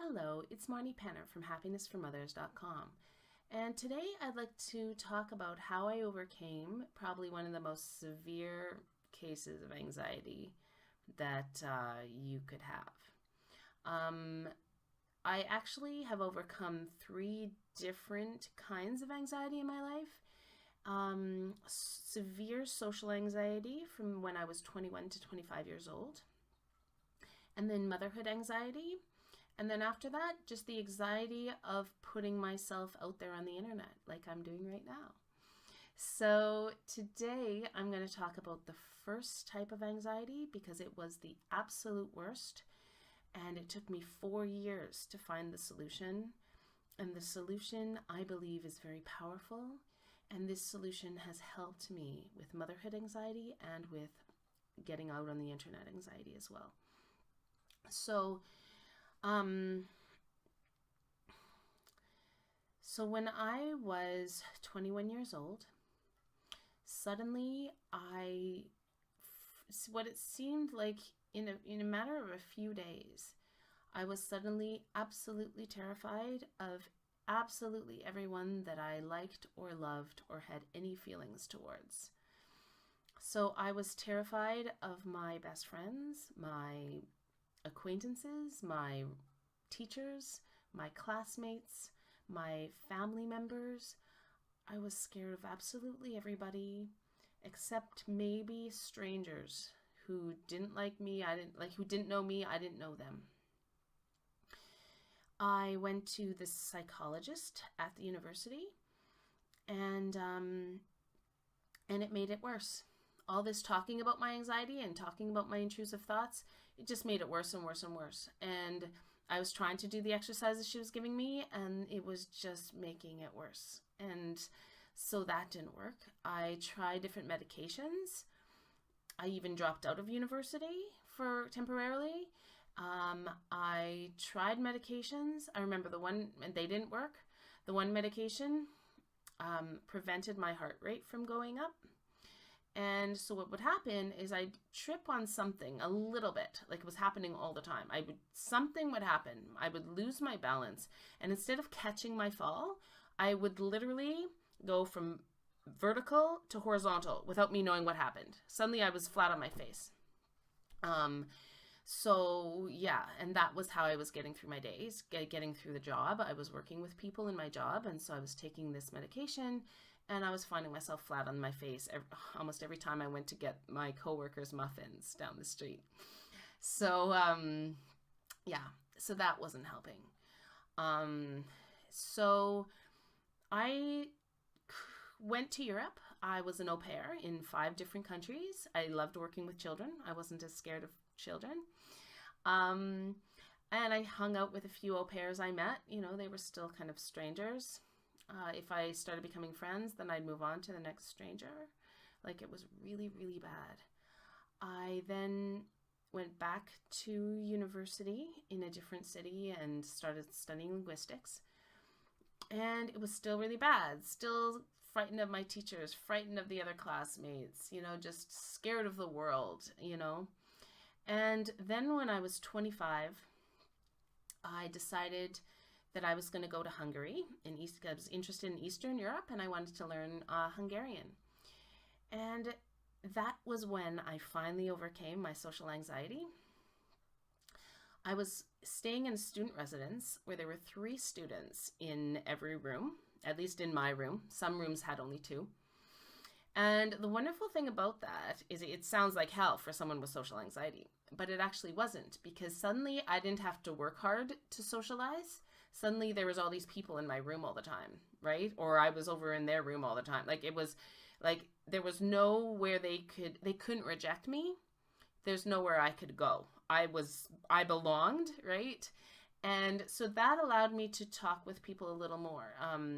Hello, it's Marnie Penner from happinessformothers.com. And today I'd like to talk about how I overcame probably one of the most severe cases of anxiety that you could have. I actually have overcome 3 different kinds of anxiety in my life. Severe social anxiety from when I was 21 to 25 years old, and then motherhood anxiety. And then after that, just the anxiety of putting myself out there on the internet like I'm doing right now. So today I'm going to talk about the first type of anxiety because it was the absolute worst. And it took me 4 years to find the solution. And the solution, I believe, is very powerful. And this solution has helped me with motherhood anxiety and with getting out on the internet anxiety as well. So when I was 21 years old, suddenly what it seemed like in a matter of a few days, I was suddenly absolutely terrified of absolutely everyone that I liked or loved or had any feelings towards. So I was terrified of my best friends, my acquaintances, my teachers, my classmates, my family members. I was scared of absolutely everybody except maybe strangers who didn't like me, who didn't know me, I didn't know them. I went to this psychologist at the university, and it made it worse. All this talking about my anxiety and talking about my intrusive thoughts, it just made it worse and worse and worse. And I was trying to do the exercises she was giving me, and it was just making it worse. And so that didn't work. I tried different medications. I even dropped out of university for temporarily. I tried medications. I remember the one, and they didn't work. The one medication prevented my heart rate from going up. And so what would happen is I'd trip on something a little bit, like it was happening all the time. Something would happen. I would lose my balance. And instead of catching my fall, I would literally go from vertical to horizontal without me knowing what happened. Suddenly I was flat on my face. So yeah, and that was how I was getting through my days, getting through the job. I was working with people in my job, and so I was taking this medication, and I was finding myself flat on my face almost every time I went to get my coworkers' muffins down the street. So so that wasn't helping. So I went to Europe. I was an au pair in 5 different countries. I loved working with children. I wasn't as scared of children. And I hung out with a few au pairs I met. You know, they were still kind of strangers. If I started becoming friends, then I'd move on to the next stranger. Like, it was really, really bad. I then went back to university in a different city and started studying linguistics. And it was still really bad. Still frightened of my teachers, frightened of the other classmates, just scared of the world, And then when I was 25, I decided that I was going to go to Hungary. I was interested in Eastern Europe, and I wanted to learn Hungarian. And that was when I finally overcame my social anxiety. I was staying in a student residence where there were 3 students in every room, at least in my room. Some rooms had only 2. And the wonderful thing about that is it sounds like hell for someone with social anxiety, but it actually wasn't, because suddenly I didn't have to work hard to socialize. Suddenly there was all these people in my room all the time, right? Or I was over in their room all the time. Like, it was like there was nowhere they couldn't reject me. There's nowhere I could go. I belonged, right? And so that allowed me to talk with people a little more,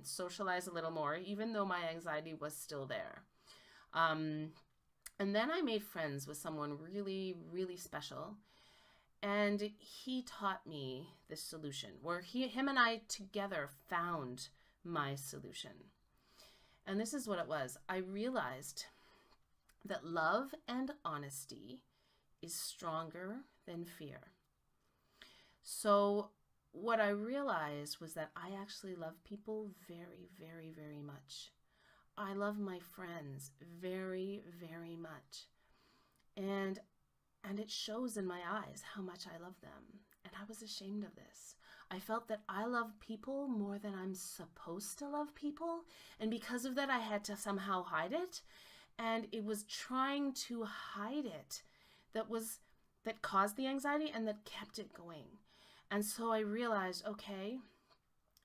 socialize a little more, even though my anxiety was still there. And then I made friends with someone really, really special. And he taught me this solution, where him and I together found my solution. And this is what it was. I realized that love and honesty is stronger than fear. So what I realized was that I actually love people very, very, very much. I love my friends very, very much. And it shows in my eyes how much I love them. And I was ashamed of this. I felt that I love people more than I'm supposed to love people. And because of that, I had to somehow hide it. And it was trying to hide it that caused the anxiety and that kept it going. And so I realized, okay,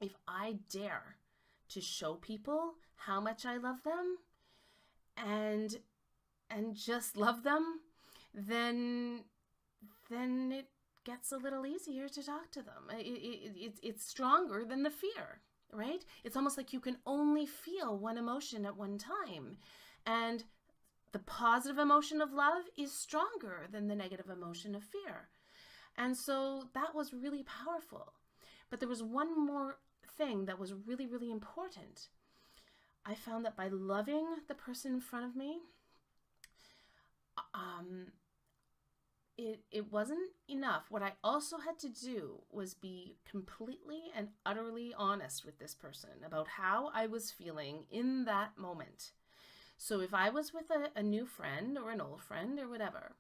if I dare to show people how much I love them and just love them, then it gets a little easier to talk to them. It's stronger than the fear, right? It's almost like you can only feel one emotion at one time. And the positive emotion of love is stronger than the negative emotion of fear. And so that was really powerful. But there was one more thing that was really, really important. I found that by loving the person in front of me, it wasn't enough. What I also had to do was be completely and utterly honest with this person about how I was feeling in that moment. So if I was with a new friend or an old friend or whatever,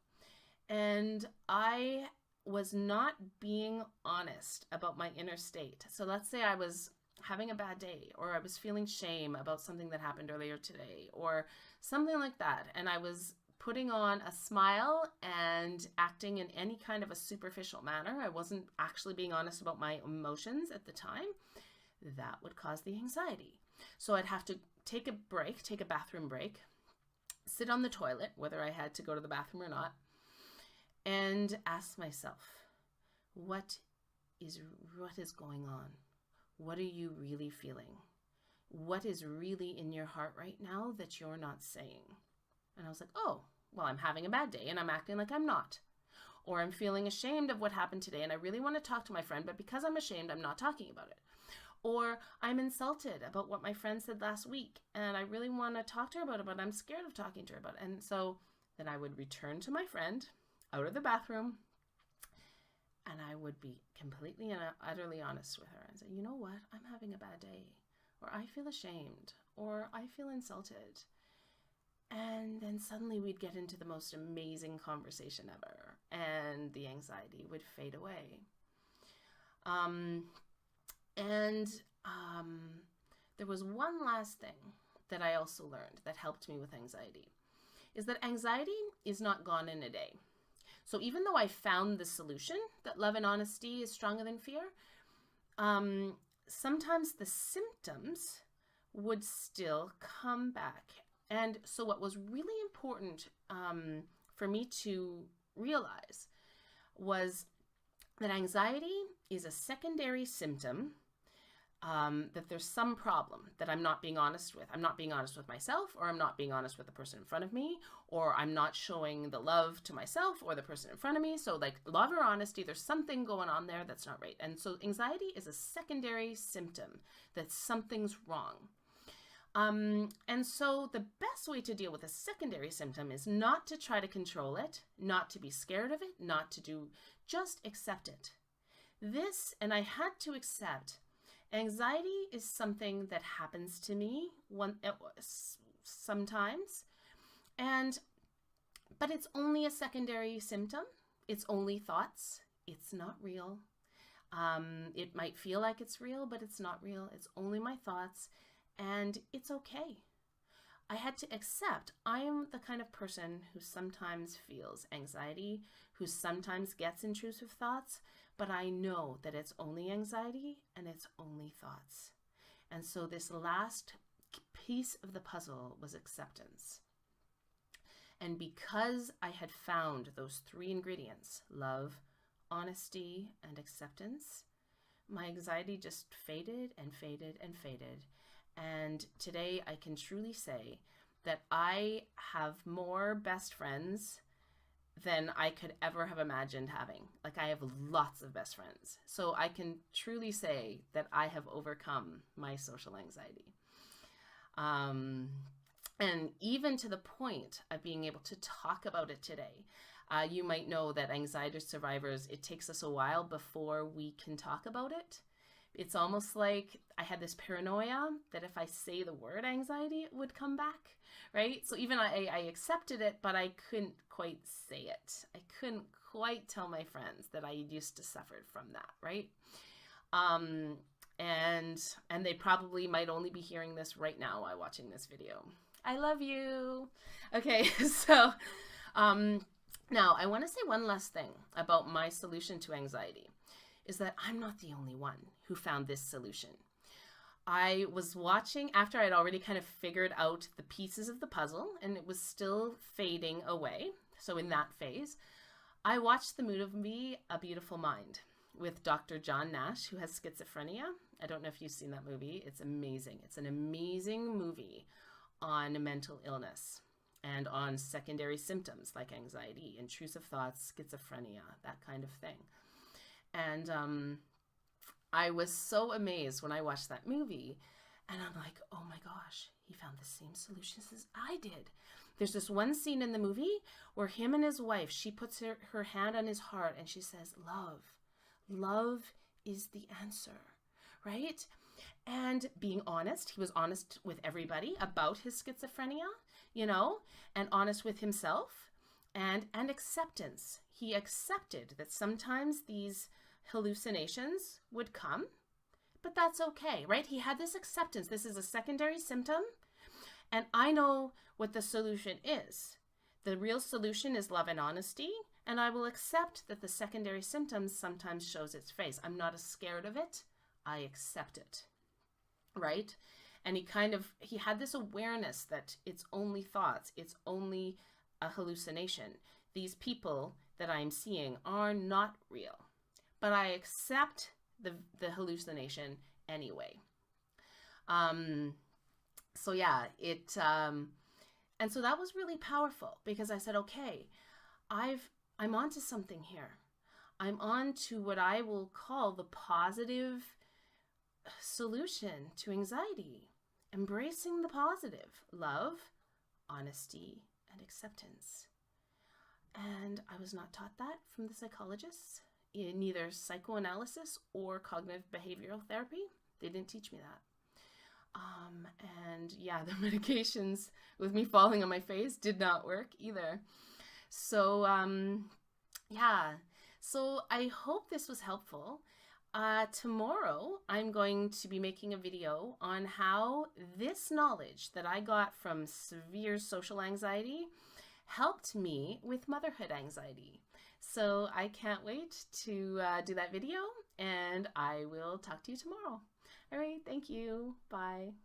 and I was not being honest about my inner state. So let's say I was having a bad day, or I was feeling shame about something that happened earlier today, or something like that, and I was putting on a smile and acting in any kind of a superficial manner. I wasn't actually being honest about my emotions at the time. That would cause the anxiety. So I'd have to take a bathroom break, sit on the toilet, whether I had to go to the bathroom or not, and ask myself, what is going on? What are you really feeling? What is really in your heart right now that you're not saying? And I was like, oh, well, I'm having a bad day and I'm acting like I'm not. Or I'm feeling ashamed of what happened today and I really want to talk to my friend, but because I'm ashamed, I'm not talking about it. Or I'm insulted about what my friend said last week and I really want to talk to her about it, but I'm scared of talking to her about it. And so then I would return to my friend out of the bathroom and I would be completely and utterly honest with her and say, you know what, I'm having a bad day, or I feel ashamed, or I feel insulted. And then suddenly we'd get into the most amazing conversation ever and the anxiety would fade away. There was one last thing that I also learned that helped me with anxiety, is that anxiety is not gone in a day. So even though I found the solution that love and honesty is stronger than fear, sometimes the symptoms would still come back. And so what was really important for me to realize was that anxiety is a secondary symptom, that there's some problem that I'm not being honest with. I'm not being honest with myself, or I'm not being honest with the person in front of me, or I'm not showing the love to myself or the person in front of me. So like love or honesty, there's something going on there that's not right. And so anxiety is a secondary symptom that something's wrong. And so the best way to deal with a secondary symptom is not to try to control it, not to be scared of it, just accept it. And I had to accept, anxiety is something that happens to me sometimes, but it's only a secondary symptom. It's only thoughts. It's not real. It might feel like it's real, but it's not real. It's only my thoughts. And it's okay. I had to accept I am the kind of person who sometimes feels anxiety, who sometimes gets intrusive thoughts, but I know that it's only anxiety and it's only thoughts. And so this last piece of the puzzle was acceptance. And because I had found those three ingredients, love, honesty, and acceptance, my anxiety just faded and faded and faded. And today I can truly say that I have more best friends than I could ever have imagined having. Like, I have lots of best friends. So I can truly say that I have overcome my social anxiety. And even to the point of being able to talk about it today. You might know that anxiety survivors, it takes us a while before we can talk about it. It's almost like I had this paranoia that if I say the word anxiety, it would come back, right? So even I accepted it, but I couldn't quite say it. I couldn't quite tell my friends that I used to suffer from that, right? And they probably might only be hearing this right now while watching this video. I love you. Okay, so now I want to say one last thing about my solution to anxiety is that I'm not the only one who found this solution. I was watching after I'd already kind of figured out the pieces of the puzzle and it was still fading away. So in that phase, I watched the movie A Beautiful Mind with Dr. John Nash, who has schizophrenia. I don't know if you've seen that movie. It's amazing. It's an amazing movie on mental illness and on secondary symptoms like anxiety, intrusive thoughts, schizophrenia, that kind of thing. And I was so amazed when I watched that movie, and I'm like, oh my gosh, he found the same solutions as I did. There's this one scene in the movie where him and his wife, she puts her hand on his heart and she says, love is the answer, right? And being honest, he was honest with everybody about his schizophrenia, you know, and honest with himself, and acceptance. He accepted that sometimes these hallucinations would come, but that's okay, right? He had this acceptance. This is a secondary symptom, and I know what the solution is. The real solution is love and honesty, and I will accept that the secondary symptoms sometimes shows its face. I'm not scared of it. I accept it, right? And he had this awareness that it's only thoughts. It's only a hallucination. These people that I'm seeing are not real, but I accept the hallucination anyway. So yeah, and so that was really powerful because I said, okay, I'm onto something here. I'm on to what I will call the positive solution to anxiety. Embracing the positive, love, honesty, and acceptance. And I was not taught that from the psychologists in neither psychoanalysis or cognitive behavioral therapy. They didn't teach me that. And yeah, the medications with me falling on my face did not work either. So yeah, so I hope this was helpful. Tomorrow, I'm going to be making a video on how this knowledge that I got from severe social anxiety helped me with motherhood anxiety. So I can't wait to do that video, and I will talk to you tomorrow. All right, thank you. Bye.